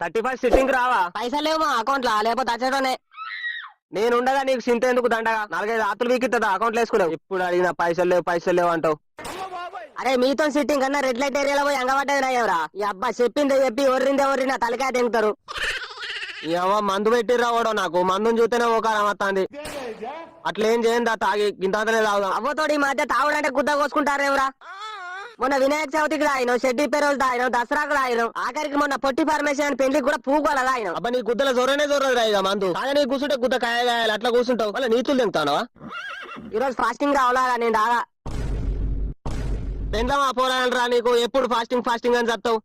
31 sitting రావా? పైసలు లేవు మా అకౌంట్ లా, లేకపోతే వచ్చేటోనే. నేనుండగా నీకు సింత ఎందుకు దండగా? 4-5 రాత్రులు వీకిస్తుందా అకౌంట్ వేసుకున్నావు? ఇప్పుడు అడిగిన పైసలు లేవు అంటావు. అరే మీతో సిట్టింగ్ కన్నా రెడ్ లైట్ ఏరియాలో పోయి అంగబడ్డది నాయవరా. ఈ అబ్బా చెప్పిందే చెప్పి ఒర్రిందే తలకాయ తెంగుతారు. ఏమో మందు పెట్టి రావడం, నాకు మందుని చూస్తేనే ఓకారం వస్తుంది. అట్లేం చేయందా, తాగి గింతనే తాగుదాం. అవ్వతోడు ఈ మధ్య తాగుడంటే గుద్ద కోసుకుంటారేవరా. మొన్న వినాయక చవితికి రాయినావు, షెడ్డి పేరోజు తాగినావు, దసరాకు రాయినావు, ఆఖరికి మొన్న పొట్టి ఫార్మేషన్ పెళ్లికి కూడా పూకోలా రాయినావు. అబ్బా నీ గుద్దల జొరనే రాయిగా మందు తాగా. నీ కూర్చుంటే గుద్ద కాయగాయాలి, అట్లా కూర్చుంటావు. మళ్ళీ నీతులు తింటావా? ఈరోజు ఫాస్టింగ్ రావాలా, నేను రాగా. తింటావా పోరాలు రా, నీకు ఎప్పుడు ఫాస్టింగ్ అని చెప్తావు.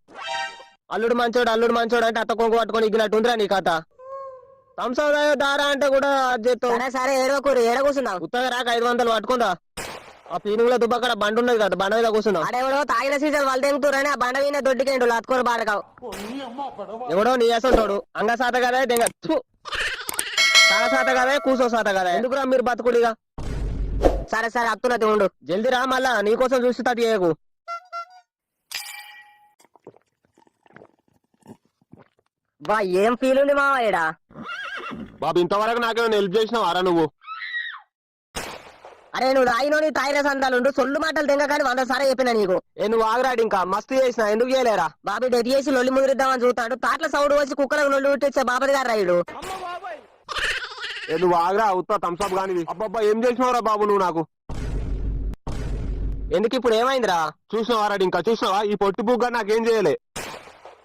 అల్లుడు మంచోడు అంటే అత్త కొంగు పట్టుకొని ఇగ్గినట్టు ఉందిరా నీ కథ. సంసార దారా అంటే కూడా చేస్తావు. సరే ఏడవకూరు, ఏడ కూర్చున్నావు. ఉత్తగా రాక 500 పట్టుకుందా. ఆ పీనుగుల దుబ్బక్కడ బండి ఉన్నది కదా, బండ మీద కూర్చున్నావు. అడెవడో తాగిన సీజన్ వాళ్ళు తెంగుతారని ఆ బండ మీద దొడ్డికేండు లత్కోరు బాడకావు. ఎవడో నీ వేసుంటాడు. అంగ సాత కదా దెంగ తల సాత కదా, కూసో సాత కదా. ఎందుకురా మీరు బతుకుడిగా? సరే అత్తున్నది ఉండు, జల్దీ రా, మళ్ళా నీకోసం చూసి తట్టు చేయకు. బా ఏం ఫీల్ ఉంది మావా ఈడ. బాబు ఇంతవరకు నాకేమైనా హెల్ప్ చేసినావారా నువ్వు? అరే నువ్వు రాయినోని తాయిర సందాలుండు, సొల్లు మాటలు తెంగ కానీ 100 సార్లు చెప్పినా నీకు. నువ్వు ఆగరాడు, ఇంకా మస్తు చేసినా, ఎందుకు చేయలేరా? బాబీ డెడ్ చేసి లొల్లి ముదిరిద్దామని చూస్తాడు, తాట్ల సౌడు వచ్చి కుక్కలకు లొల్లి ఉట్టించే బాబది గారు రాయుడు. నువ్వు ఆగరా, ఉత్తా థమ్స్అప్ కానివి. అబ్బాబ్బా ఏం చేసినావురా బాబు నువ్వు నాకు? ఎందుకు ఇప్పుడు ఏమైందిరా? చూసినావారా, ఇంకా చూసినావా? ఈ పొట్టి బుగ్గా నాకేం చేయలే.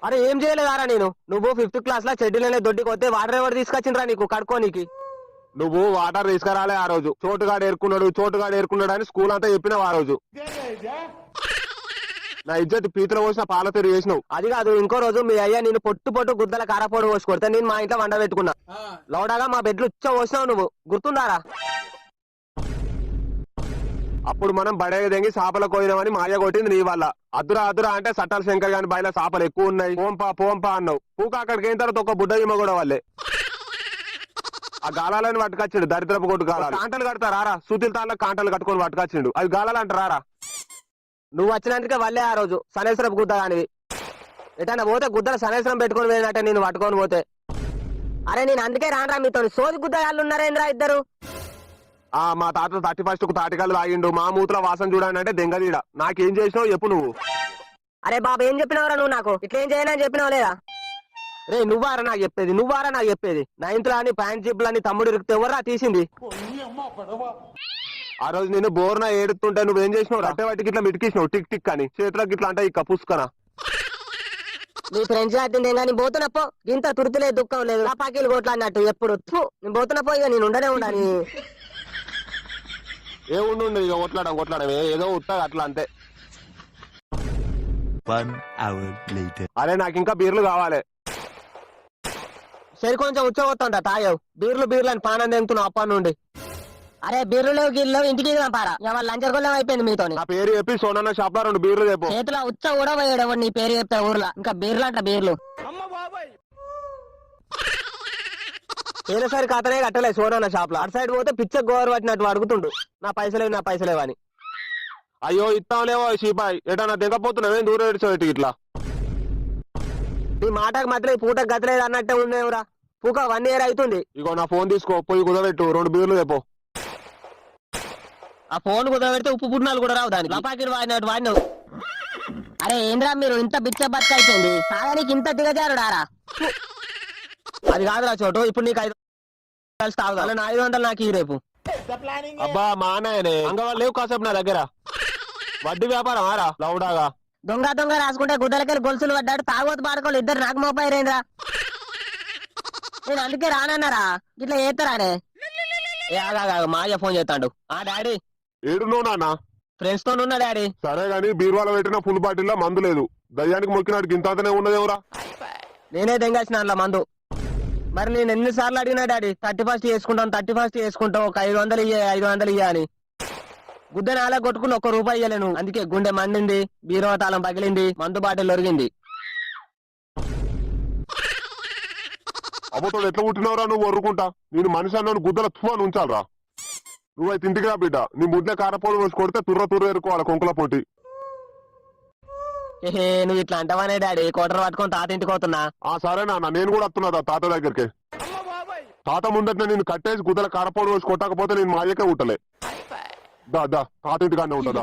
అరే ఏం చేయలేదారా నేను? నువ్వు 5th క్లాస్ లో చెడ్డీలనే దొడ్డికి వస్తే వాటర్ ఎవరు తీసుకొచ్చిండ్రా నీకు కడుక్కోనికి? నువ్వు వాటర్ తీసుకురాలే ఆ రోజు. చోటుగాడు ఏరుకున్నాడు అని స్కూల్ అంతా చెప్పినావు ఆ రోజు. నా ఇజ్జత్ పీతలు పోసిన పాల తెరు చేసినావు. అది కాదు, ఇంకో రోజు మీ అయ్యా నేను పొట్టు గుద్దల కారపోడు పోసి కొడితే నేను మా ఇంట్లో వండ పెట్టుకున్నా. లౌడాగా మా బెడ్లు ఉచ్చ పోసినావు నువ్వు, గుర్తుందారా? అప్పుడు మనం బడేగ దెంగి చేపల కోయినామని మాయ కొట్టింది నీ వల్ల. అదురా అంటే సట్టాల శంకర్ గాని బయట చేపలు ఎక్కువ ఉన్నాయి, పోంపా అన్నావు. పూక అక్కడికి అయిన తర్వాత ఒక బుడ్డ ఇమ్మ కూడా వాళ్ళే ఆ గాలాలని పట్టుకొచ్చిండు, దరిద్రపు కొట్టు గాలాలు. కాంటలు కడతారా? సూతిల తాళ్ళ కాంటలు కట్టుకొని పట్టుకొచ్చిండు, అవి గాలాలు అంటారా? నువ్వు వచ్చినందుకే వల్లే ఆ రోజు శనేశ్వరపు గుద్ద కానివి. ఎటన్నా పోతే గుద్దల శనేశ్వరం పెట్టుకొని పోయినట్టే నేను పట్టుకొని పోతే. అరే నేను అందుకే రానరా మీతో, సోది గుద్దగాళ్ళు ఉన్నారేంద్రా ఇద్దరు. మా తాత 31కు తాటికాలు తాగిండు, మా మూతుల వాసన చూడండి అంటే దెంగదీడ. నాకేం చేసినావు చెప్పు నువ్వు? అరే బాబు ఏం చెప్పినవరా నువ్వు నాకు? ఇట్లేం చేయనని చెప్పినావు లేదా? రే నువ్వారా నాకు చెప్పేది? 9th అని ప్యాంట్ జిప్పులని తమ్ముడు ఇరికితే ఎవర్రా తీసింది? ఆ రోజు నేను బోర్న ఏడుతుంటే నువ్వేం చేసినావు? రట్టే వాటికి ఇట్లా మిటికిసినావు, టిక్ టిక్ అని చేతులకు ఇట్లా అంటే ఇక పుష్కన. నీ ఫ్రెండ్స్ అట్టిందే కానీ పోతున్నపో, ఇంత తుర్తులేదు దుఃఖం లేదు, పాకీలు కొట్లా అన్నట్టు ఎప్పుడు. నేను పోతున్నపో, ఇక నేను ఉండనే ఉండని. ఏముండు ఇక కొట్లాడడం ఏదో ఉత్తగా అట్లా అంతే. అరే నాకు ఇంకా బీర్లు కావాలి. సరి కొంచెం ఉచ్చగొత్తా తాగావు. బీర్లు అని పానం తెంగుతున్నావు అప్ప నుండి. అరే బీర్లు లేవు గిర్లు ఇంటికి పంపారా? లంచర్ గొల్లం అయిపోయింది మీతో. నా పేరు చెప్పి సోనన్న షాప్ లో 2 బీర్లు చెప్పు. చేతిలో ఉచ్చ కూడా పోయాడు నీ పేరు చెప్తా ఊర్లో. ఇంకా బీర్లు అంట బీర్లు. ఏదోసారి కథనే కట్టలే సోనన్న షాప్ లో. అటు సైడ్ పోతే పిచ్చ గోరు పట్టినట్టు అడుగుతుండు, నా పైసలేవు అని. అయ్యో ఇస్తాంలేవో షీపాయ్, ఎటన్నా దిగపోతున్నావే దూరం ఏడ్చోటి ఇట్లా. నీ మాటకు మధ్యలో పూటకు గతలేదు అన్నట్టే ఉండేవురా. పూక 1 year అవుతుంది. ఇగో నా ఫోన్ తీసుకో, పోయి కుదబెట్టు, 2 బీర్లు చెప్పు. ఆ ఫోన్ కుదబెడితే ఉప్పు పుట్టినాలు కూడా రావు దానికి. లపాకిలు వాడినావు. అరే ఏంద్రా మీరు ఇంత బిచ్చ బతుక అయిపోయింది, సాగానికి ఇంత దిగజారుడారా? అది కాదురా చోటు, ఇప్పుడు నీకు 500 తాగుదా, 500 నాకు ఈ రేపు. అబ్బా మా నాయనే అంగవాళ్ళు లేవు కాసేపు నా దగ్గర. వడ్డీ వ్యాపారం ఆరా లౌడాగా. దొంగ రాసుకుంటే గుద్దలకెళ్ళి గొలుసులు పడ్డాడు, తాగోతు బాడుకోలు ఇద్దరు నాకు మోపాయిరేంద్రా. నేను అందుకే రానన్నారా, ఇట్లా చేస్తారానే. మాయ ఫోన్ చేస్తాడు. డాడీ ఏడున్నావు నాన్న? ఫ్రెండ్స్ తో ఉన్నా డాడీ. సరే గాని బీరువాల పెట్టిన ఫుల్ బాటిల్లో మందు లేదు, దయ్యానికి మొక్కినాడికి ఇంతనే ఉన్నదేవరా? నేనే దెంగాసిన అందులో మందు. మరి నేను ఎన్నిసార్లు అడిగినా డాడీ 31st చేసుకుంటాం, ఒక 500 ఇయ్య అని. గుద్దెని అలా కొట్టుకుని ₹1 ఇయ్యలేను. అందుకే గుండె మండింది, బీరువా తాళం పగిలింది, మందు బాటిల్ ఒరిగింది. అబ్బతో ఎట్లా పుట్టినవరా నువ్వు వరుకుంటా? నేను మనిషి అన్న గుద్దల తుఫాను ఉంచాలరా. నువ్వైతే ఇంటికి రా బిడ్డ, నీ ముద్ద కారపోడు వేసి కొడితే తుర్ర ఎరుకోవాలి కొంకుల పోటీ. ఏహే నువ్వు ఇట్లా అంటావానే డాడీ కోటరు పట్టుకొని తాత ఇంటికి పోతున్నా. ఆ సరే నాన్న నేను కూడా వస్తున్నా తాత దగ్గరికి. తాత ముందట నేను కట్టేసి గుద్దల కారపౌడు వేసి కొట్టకపోతే నేను మా అయ్యకే ఉట్టలే. దా తాత ఇంటికాడనే ఉంటుందా.